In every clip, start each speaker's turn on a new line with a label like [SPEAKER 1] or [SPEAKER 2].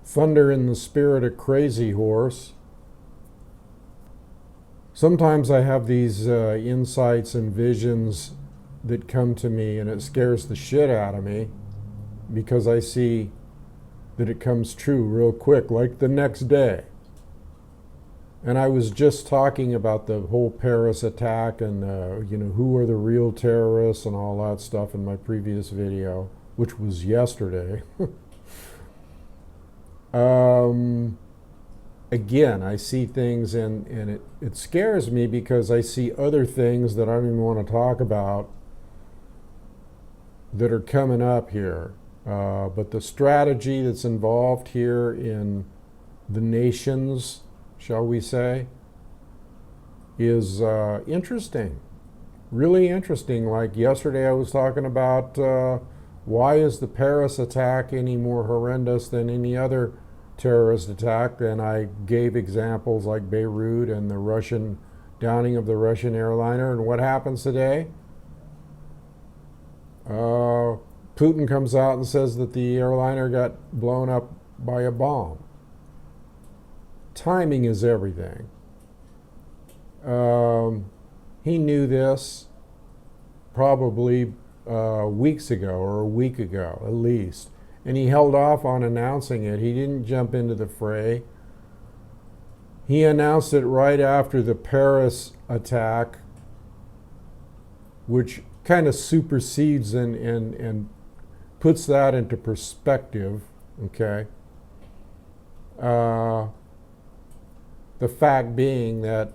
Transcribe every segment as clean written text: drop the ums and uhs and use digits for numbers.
[SPEAKER 1] Thunder in the spirit of Crazy Horse. Sometimes I have these insights and visions that come to me, and it scares the shit out of me because I see that it comes true real quick, like the next day. And I was just talking about the whole Paris attack and who are the real terrorists and all that stuff in my previous video, which was yesterday. Again, I see things and it scares me because I see other things that I don't even want to talk about that are coming up here. But the strategy that's involved here in the nations, shall we say, is interesting. Really interesting. Like yesterday I was talking about why is the Paris attack any more horrendous than any other terrorist attack, and I gave examples like Beirut and the Russian downing of the Russian airliner. And what happens today? Putin comes out and says that the airliner got blown up by a bomb. Timing is everything. He knew this probably weeks ago, or a week ago at least, and he held off on announcing it. He didn't jump into the fray. He announced it right after the Paris attack, which kind of supersedes and puts that into perspective, okay? The fact being that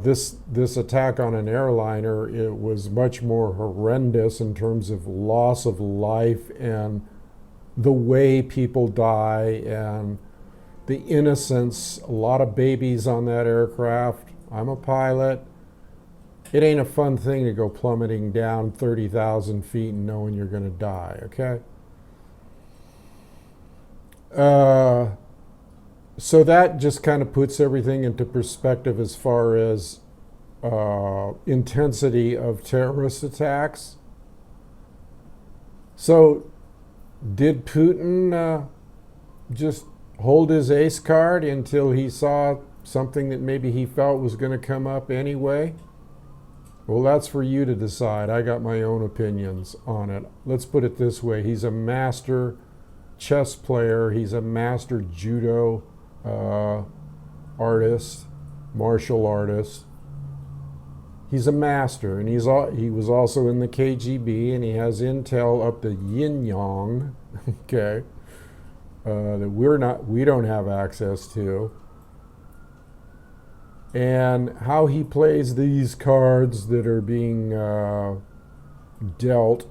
[SPEAKER 1] this attack on an airliner, it was much more horrendous in terms of loss of life and the way people die and the innocence. A lot of babies on that aircraft. I'm a pilot. It ain't a fun thing to go plummeting down 30,000 feet and knowing you're going to die, okay? So that just kind of puts everything into perspective as far as intensity of terrorist attacks. So did Putin just hold his ace card until he saw something that maybe he felt was going to come up anyway? Well, that's for you to decide. I got my own opinions on it. Let's put it this way. He's a master chess player. He's a master judo artist, martial artist. He's a master, and he was also in the KGB, and he has intel up the yin yang, okay, that we don't have access to. And how he plays these cards that are being dealt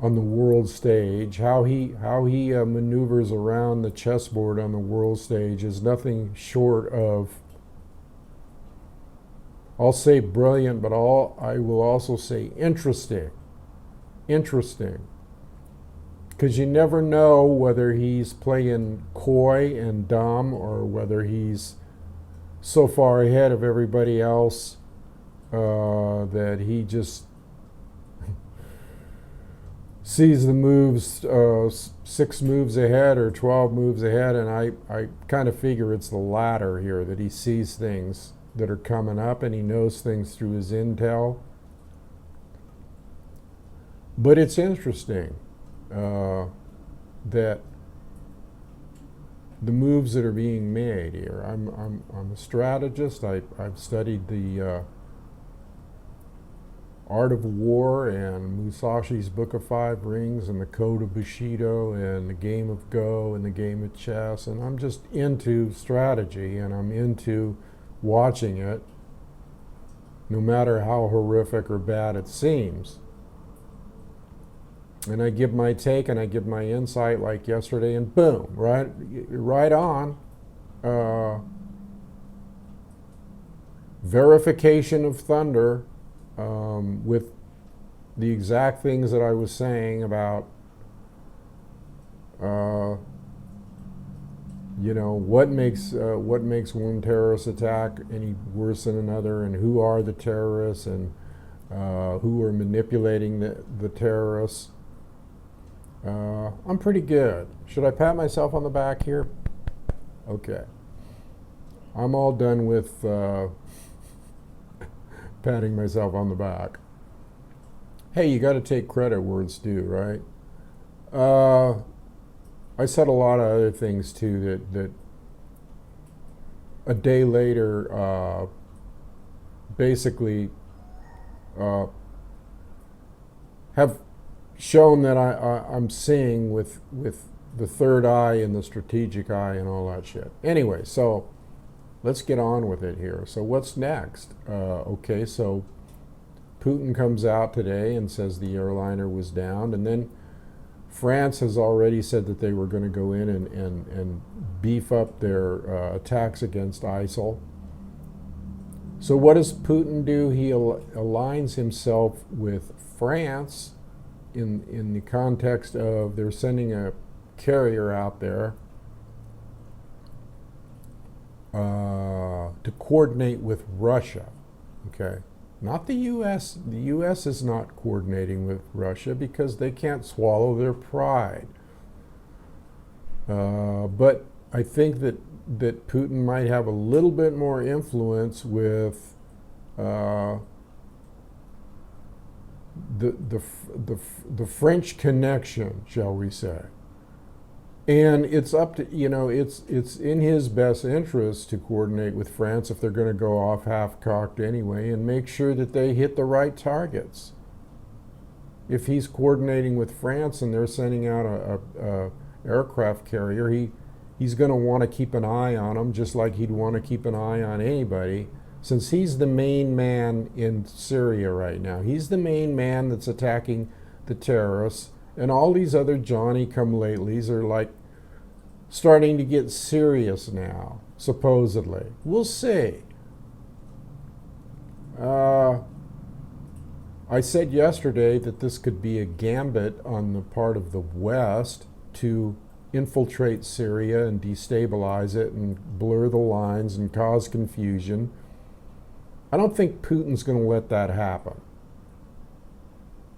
[SPEAKER 1] on the world stage, how he maneuvers around the chessboard on the world stage is nothing short of, I'll say brilliant, but I will also say interesting. Interesting. Because you never know whether he's playing coy and dumb or whether he's so far ahead of everybody else that he just sees the moves 6 moves ahead or 12 moves ahead, and I kind of figure it's the latter here, that he sees things that are coming up and he knows things through his intel. But it's interesting that the moves that are being made here. I'm a strategist. I've studied the Art of War and Musashi's Book of Five Rings and the Code of Bushido and the game of Go and the game of chess, and I'm just into strategy and I'm into watching it, no matter how horrific or bad it seems. And I give my take and I give my insight like yesterday, and boom, right on. Verification of thunder with the exact things that I was saying about what makes one terrorist attack any worse than another, and who are the terrorists, and who are manipulating the terrorists. I'm pretty good. Should I pat myself on the back here? Okay. I'm all done with patting myself on the back. Hey, you got to take credit where it's due, right? I said a lot of other things too that a day later basically have shown that I'm seeing with the third eye and the strategic eye and all that shit. Anyway, so let's get on with it here. So what's next? Okay, so Putin comes out today and says the airliner was down, and then France has already said that they were going to go in and beef up their attacks against ISIL. So what does Putin do? He aligns himself with France in the context of they're sending a carrier out there to coordinate with Russia. Okay, not the U.S. The U.S. is not coordinating with Russia because they can't swallow their pride. But I think that Putin might have a little bit more influence with the French connection, shall we say. And it's up to, it's in his best interest to coordinate with France if they're going to go off half-cocked anyway and make sure that they hit the right targets. If he's coordinating with France and they're sending out a aircraft carrier, he's going to want to keep an eye on them just like he'd want to keep an eye on anybody, since he's the main man in Syria right now. He's the main man that's attacking the terrorists, and all these other Johnny-come-latelys are like starting to get serious now, supposedly. We'll see. I said yesterday that this could be a gambit on the part of the West to infiltrate Syria and destabilize it and blur the lines and cause confusion. I don't think Putin's going to let that happen.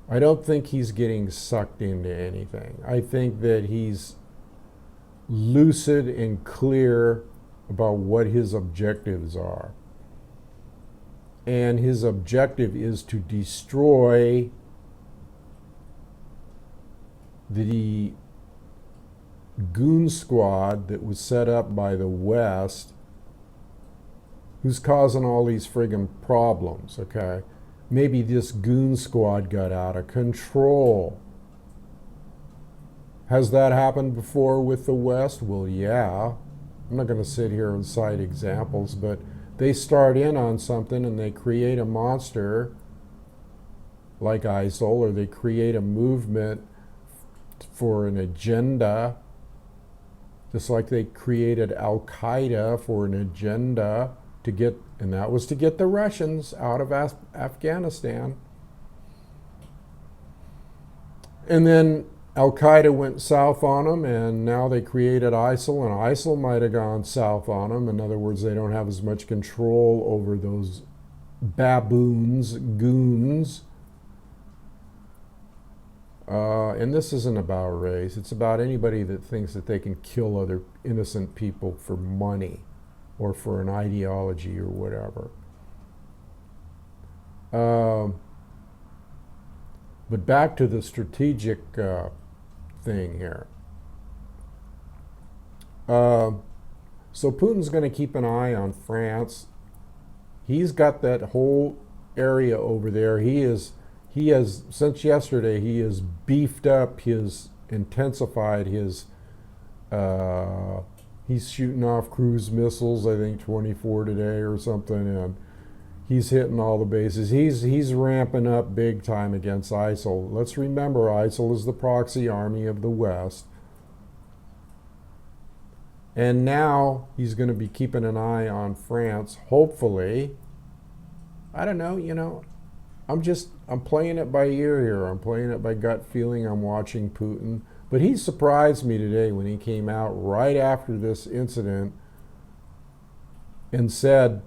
[SPEAKER 1] I don't think he's getting sucked into anything. I think that he's lucid and clear about what his objectives are. And his objective is to destroy the goon squad that was set up by the West, who's causing all these friggin' problems, okay? Maybe this goon squad got out of control. Has that happened before with the West? Well, yeah. I'm not going to sit here and cite examples, but they start in on something and they create a monster like ISIL, or they create a movement for an agenda, just like they created Al-Qaeda for an agenda to get, and that was to get the Russians out of Afghanistan. And then Al-Qaeda went south on them, and now they created ISIL, and ISIL might have gone south on them. In other words, they don't have as much control over those baboons, goons. And this isn't about race. It's about anybody that thinks that they can kill other innocent people for money or for an ideology or whatever. But back to the strategic thing here. So Putin's going to keep an eye on France. He's got that whole area over there. He has, since yesterday, he has beefed up intensified his, he's shooting off cruise missiles, I think 24 today or something, and he's hitting all the bases. He's ramping up big time against ISIL. Let's remember, ISIL is the proxy army of the West. And now he's going to be keeping an eye on France, hopefully. I don't know, I'm playing it by ear here. I'm playing it by gut feeling. I'm watching Putin. But he surprised me today when he came out right after this incident and said,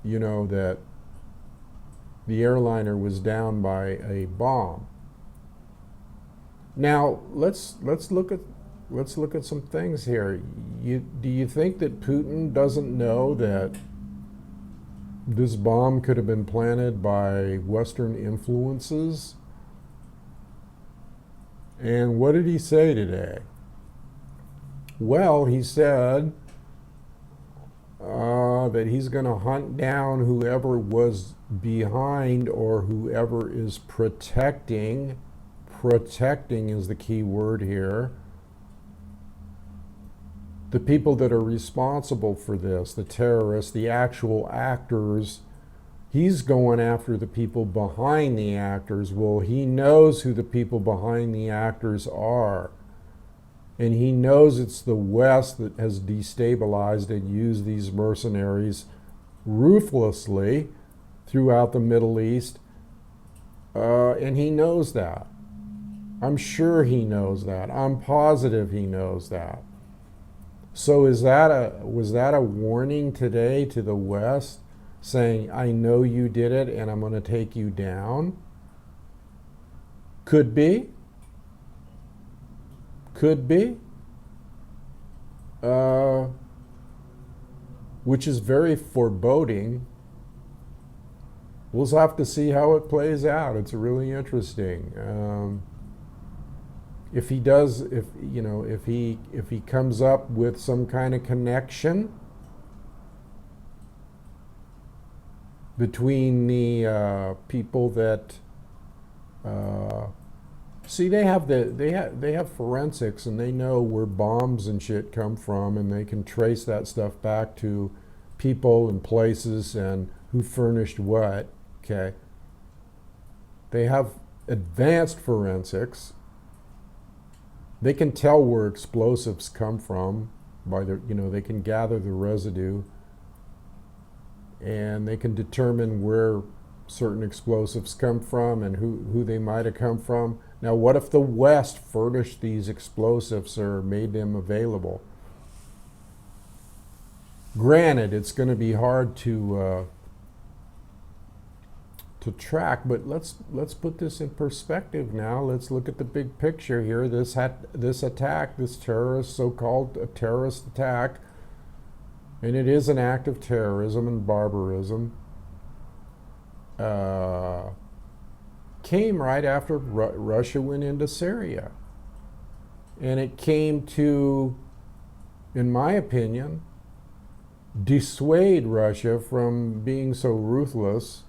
[SPEAKER 1] that the airliner was down by a bomb. Now let's look at some things here. Do you think that Putin doesn't know that this bomb could have been planted by Western influences? And what did he say today? Well, he said that he's going to hunt down whoever was behind or whoever is protecting. Protecting is the key word here. The people that are responsible for this, the terrorists, the actual actors. He's going after the people behind the actors. Well, he knows who the people behind the actors are. And he knows it's the West that has destabilized and used these mercenaries ruthlessly throughout the Middle East. And he knows that. I'm sure he knows that. I'm positive he knows that. So was that a warning today to the West, saying, I know you did it and I'm going to take you down? Could be. Could be. Which is very foreboding. We'll have to see how it plays out. It's really interesting. If he does, if he comes up with some kind of connection between the people that see, they have forensics, and they know where bombs and shit come from, and they can trace that stuff back to people and places and who furnished what. Okay, they have advanced forensics. They can tell where explosives come from by the, they can gather the residue, and they can determine where certain explosives come from and who they might have come from. Now, what if the West furnished these explosives or made them available? Granted, it's going to be hard to track, but let's put this in perspective now. Let's look at the big picture here. This attack, this so-called terrorist attack, and it is an act of terrorism and barbarism, came right after Russia went into Syria. And it came to, in my opinion, dissuade Russia from being so ruthless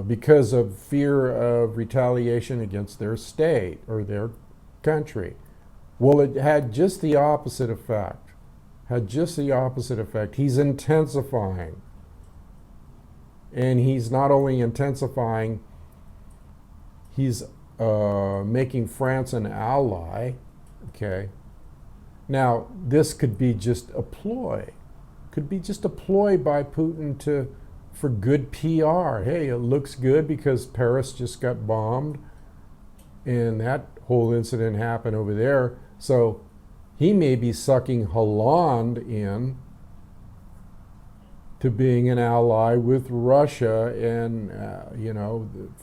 [SPEAKER 1] because of fear of retaliation against their state or their country. Well, it had just the opposite effect. He's intensifying. And he's not only intensifying, he's making France an ally. Okay. Now, this could be just a ploy. Could be just a ploy by Putin for good PR. Hey, it looks good because Paris just got bombed, and that whole incident happened over there. So he may be sucking Hollande in to being an ally with Russia, and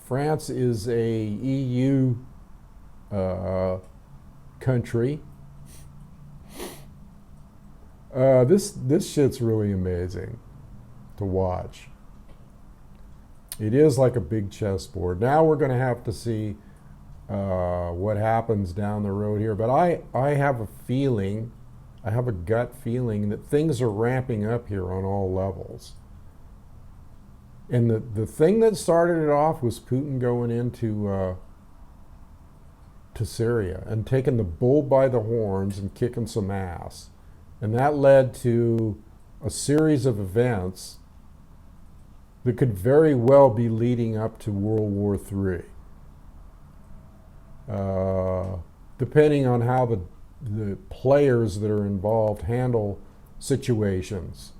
[SPEAKER 1] France is a EU country. This shit's really amazing to watch. It is like a big chessboard. Now we're going to have to see what happens down the road here. But I have a feeling, I have a gut feeling that things are ramping up here on all levels. And the thing that started it off was Putin going into to Syria and taking the bull by the horns and kicking some ass. And that led to a series of events that could very well be leading up to World War III. Depending on how the players that are involved handle situations.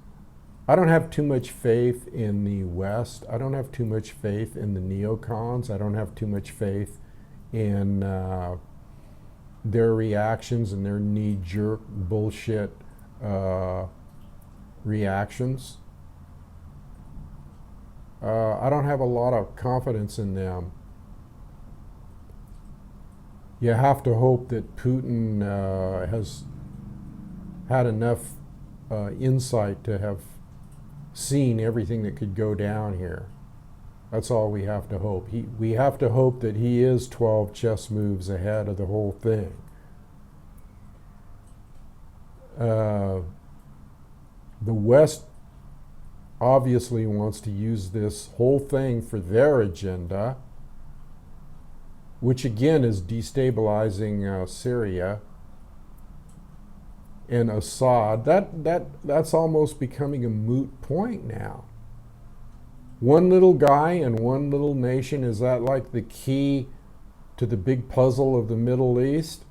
[SPEAKER 1] I don't have too much faith in the West. I don't have too much faith in the neocons. I don't have too much faith in their reactions and their knee-jerk bullshit reactions. I don't have a lot of confidence in them. you have to hope that Putin has had enough insight to have seen everything that could go down here. That's all we have to hope. We have to hope that he is 12 chess moves ahead of the whole thing. The West obviously wants to use this whole thing for their agenda, which again is destabilizing Syria and Assad. That's almost becoming a moot point now. One little guy and one little nation, is that like the key to the big puzzle of the Middle East?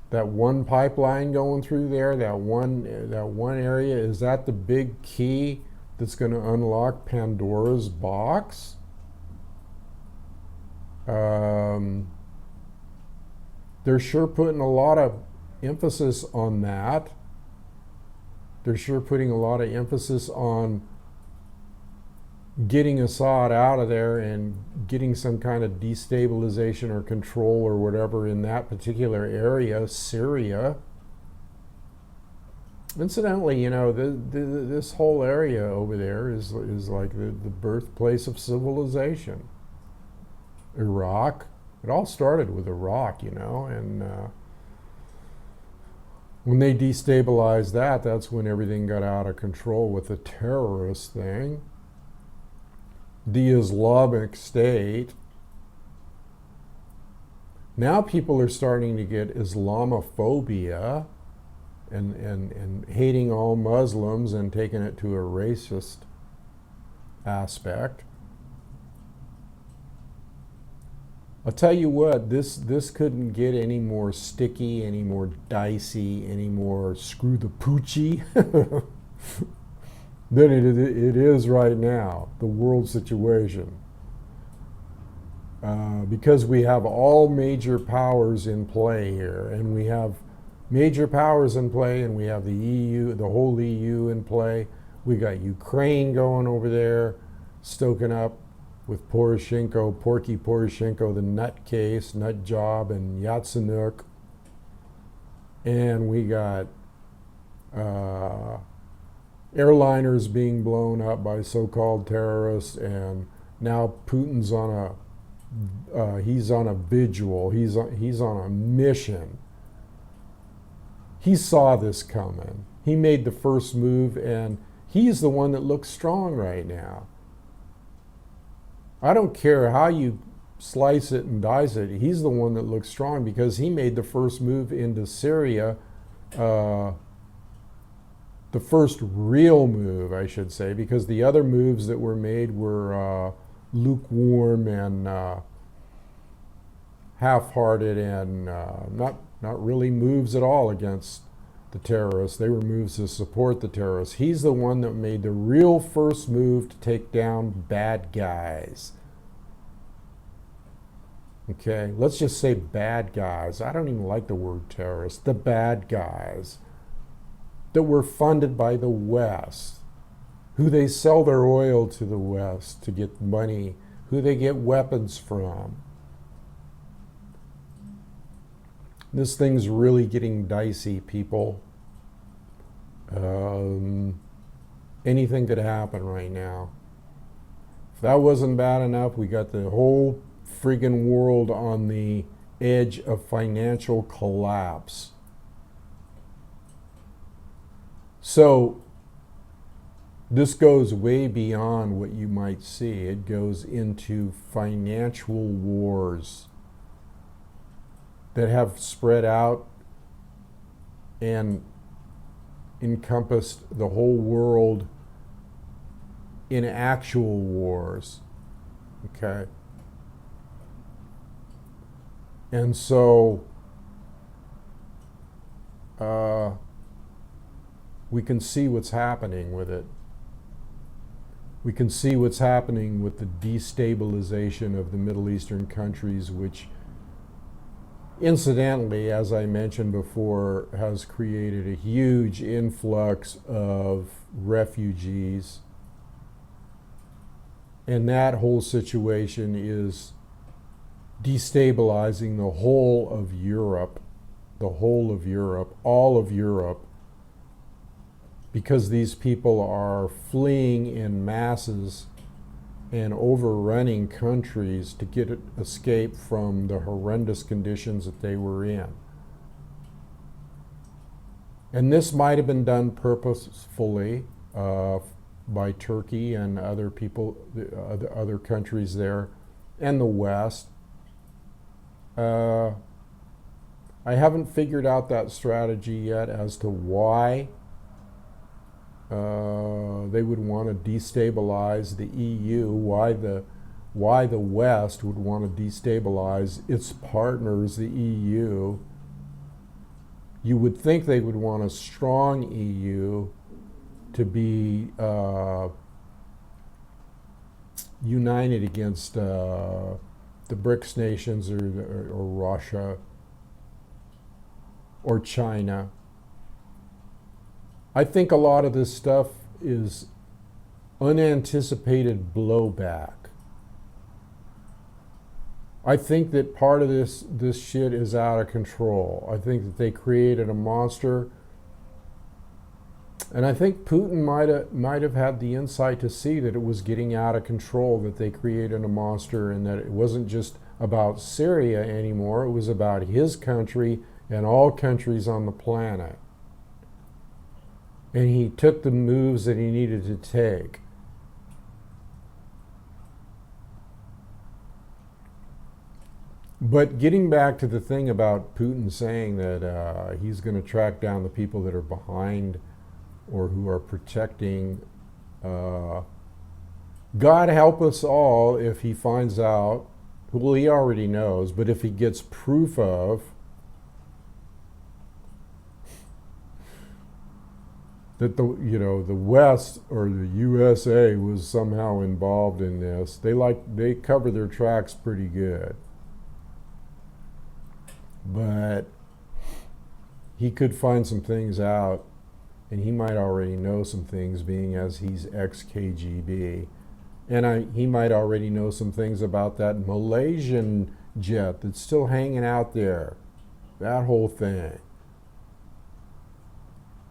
[SPEAKER 1] That one pipeline going through there, that one area, is that the big key that's going to unlock Pandora's box? They're sure putting a lot of emphasis on that. They're sure putting a lot of emphasis on getting Assad out of there and getting some kind of destabilization or control or whatever in that particular area, Syria. Incidentally, you know, this whole area over there is like the birthplace of civilization. Iraq, it all started with Iraq, you know, and when they destabilized that, that's when everything got out of control with the terrorist thing. The Islamic State. Now people are starting to get Islamophobia and hating all Muslims and taking it to a racist aspect. I'll tell you what, this couldn't get any more sticky, any more dicey, any more screw the poochie than it is right now, the world situation. Because we have all major powers in play here, and we have major powers in play, and we have the EU, the whole EU in play. We got Ukraine going over there, stoking up with Poroshenko, Porky Poroshenko, the nutcase, nut job, and Yatsenuk. And we got airliners being blown up by so-called terrorists, and now Putin's on he's on a vigil. He's on a mission. He saw this coming. He made the first move, and he's the one that looks strong right now. I don't care how you slice it and dice it. He's the one that looks strong because he made the first move into Syria, the first real move, I should say, because the other moves that were made were lukewarm and half-hearted and not really moves at all against the terrorists. They were moves to support the terrorists. He's the one that made the real first move to take down bad guys. Okay, let's just say bad guys. I don't even like the word terrorists. The bad guys that were funded by the West, who they sell their oil to the West to get money, who they get weapons from. This thing's really getting dicey, people. Anything could happen right now. If that wasn't bad enough, we got the whole friggin' world on the edge of financial collapse. So this goes way beyond what you might see. It goes into financial wars that have spread out and encompassed the whole world in actual wars. Okay? And so we can see what's happening with it. We can see what's happening with the destabilization of the Middle Eastern countries, which incidentally, as I mentioned before, has created a huge influx of refugees. And that whole situation is destabilizing the whole of Europe, all of Europe, because these people are fleeing in masses and overrunning countries to get escape from the horrendous conditions that they were in. And this might have been done purposefully by Turkey and other people, other countries there, and the West. I haven't figured out that strategy yet as to why they would want to destabilize the EU, why the West would want to destabilize its partners, the EU. You would think they would want a strong EU to be united against the BRICS nations or Russia or China. I think a lot of this stuff is unanticipated blowback. I think that part of this shit is out of control. I think that they created a monster, and I think Putin might have had the insight to see that it was getting out of control, that they created a monster, and that it wasn't just about Syria anymore. It was about his country and all countries on the planet. And he took the moves that he needed to take. But getting back to the thing about Putin saying that he's going to track down the people that are behind or who are protecting, God help us all if he finds out, well, he already knows, but if he gets proof of that the West or the USA was somehow involved in this, they cover their tracks pretty good. But he could find some things out, and he might already know some things, being as he's ex-KGB. And he might already know some things about that Malaysian jet that's still hanging out there. That whole thing.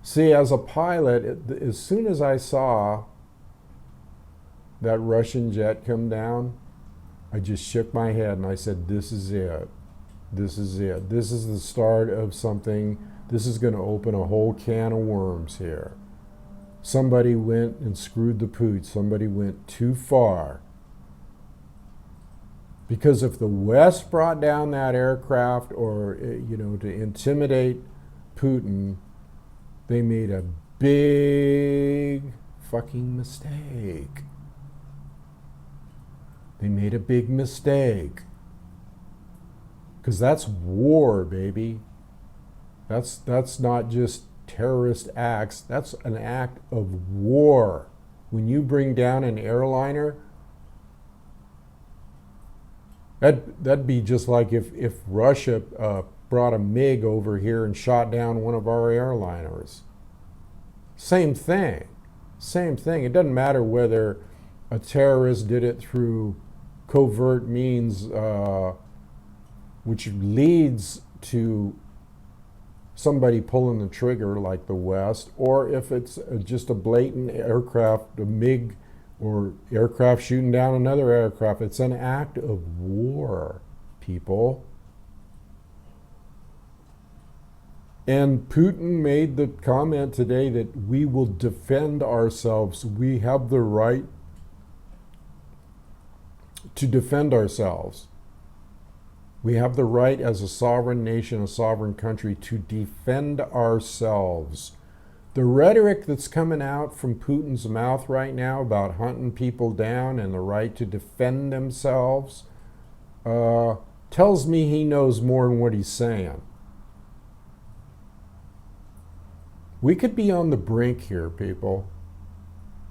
[SPEAKER 1] See, as a pilot, as soon as I saw that Russian jet come down, I just shook my head and I said, this is it. This is it. This is the start of something. This is going to open a whole can of worms here. Somebody went and screwed the pooch. Somebody went too far. Because if the West brought down that aircraft or, to intimidate Putin, they made a big fucking mistake. They made a big mistake. Because that's war, baby. That's not just terrorist acts. That's an act of war. When you bring down an airliner, that'd be just like if Russia brought a MiG over here and shot down one of our airliners. Same thing. Same thing. It doesn't matter whether a terrorist did it through covert means, which leads to somebody pulling the trigger like the West, or if it's just a blatant aircraft, a MiG, or aircraft shooting down another aircraft. It's an act of war, people. And Putin made the comment today that we will defend ourselves. We have the right to defend ourselves. We have the right as a sovereign nation, a sovereign country, to defend ourselves. The rhetoric that's coming out from Putin's mouth right now about hunting people down and the right to defend themselves tells me he knows more than what he's saying. We could be on the brink here, people.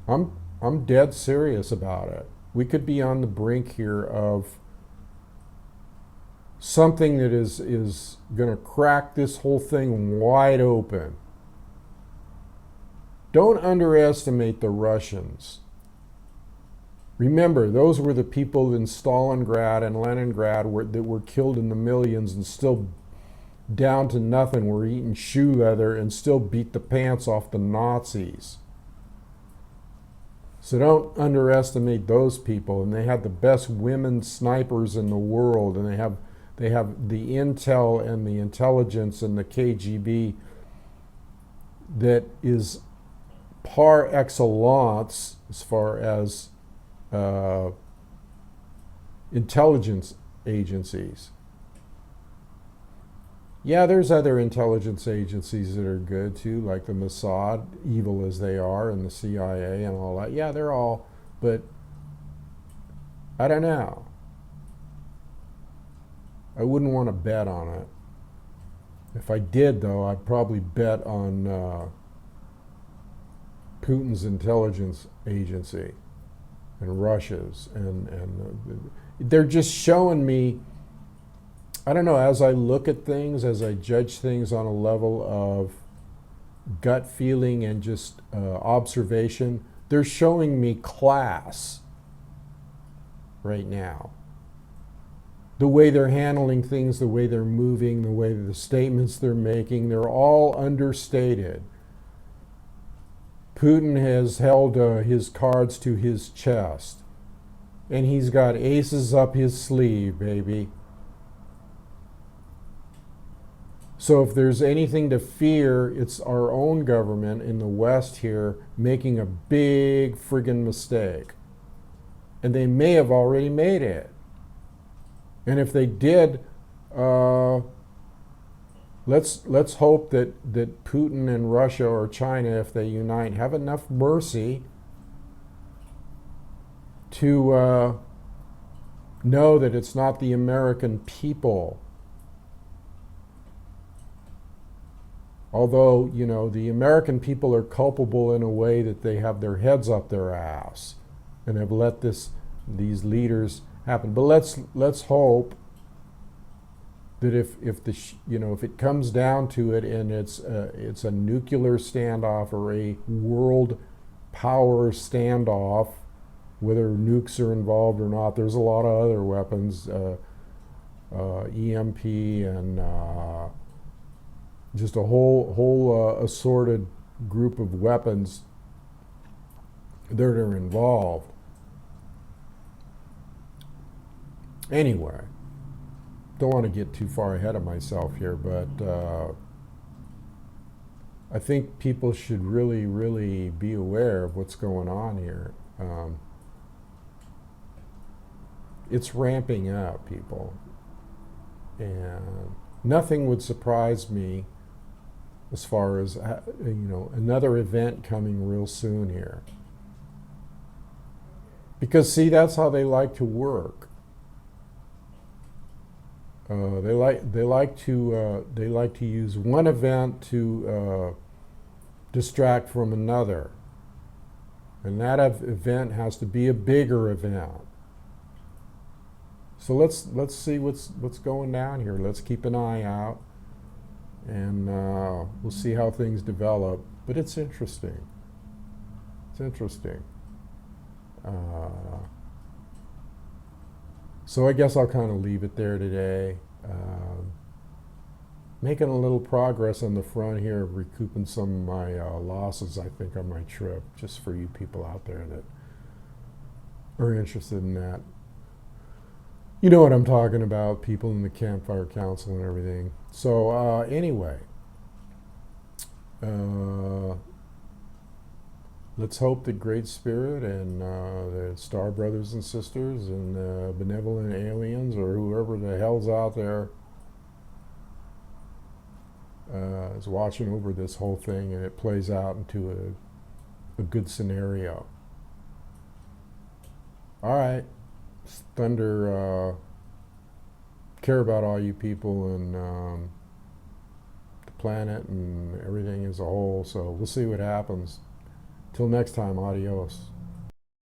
[SPEAKER 1] I'm dead serious about it. We could be on the brink here of something that is going to crack this whole thing wide open. Don't underestimate the Russians. Remember, those were the people in Stalingrad and Leningrad that were killed in the millions and still down to nothing, were eating shoe leather and still beat the pants off the Nazis. So don't underestimate those people. And they have the best women snipers in the world, and they have the intel and the intelligence and the KGB that is par excellence as far as intelligence agencies. Yeah, there's other intelligence agencies that are good too, like the Mossad, evil as they are, and the CIA and all that. Yeah, they're all, but I don't know. I wouldn't want to bet on it. If I did, though, I'd probably bet on Putin's intelligence agency and Russia's, and they're just showing me, I don't know, as I look at things, as I judge things on a level of gut feeling and just observation, they're showing me class right now. The way they're handling things, the way they're moving, the way the statements they're making, they're all understated. Putin has held his cards to his chest, and he's got aces up his sleeve, baby. So if there's anything to fear, it's our own government in the West here making a big friggin' mistake. And they may have already made it. And if they did, let's hope that Putin and Russia or China, if they unite, have enough mercy to know that it's not the American people. Although, you know, the American people are culpable in a way that they have their heads up their ass and have let these leaders happen. But let's hope that if it comes down to it and it's a nuclear standoff or a world power standoff, whether nukes are involved or not, there's a lot of other weapons, EMP and just a whole assorted group of weapons that are involved. Anyway, don't want to get too far ahead of myself here, but I think people should really, really be aware of what's going on here. It's ramping up, people, and nothing would surprise me as far as another event coming real soon here. Because see, that's how they like to work. They like to use one event to distract from another, and that event has to be a bigger event. So let's see what's going down here. Let's keep an eye out, and we'll see how things develop. But it's interesting. It's interesting. So I guess I'll kind of leave it there today. Making a little progress on the front here, recouping some of my losses, I think, on my trip, just for you people out there that are interested in that. You know what I'm talking about, people in the Campfire Council and everything. So anyway, let's hope that Great Spirit and the Star Brothers and Sisters and benevolent aliens or whoever the hell's out there is watching over this whole thing, and it plays out into a good scenario. All right. Thunder, care about all you people and the planet and everything as a whole, so we'll see what happens. Till next time, adios.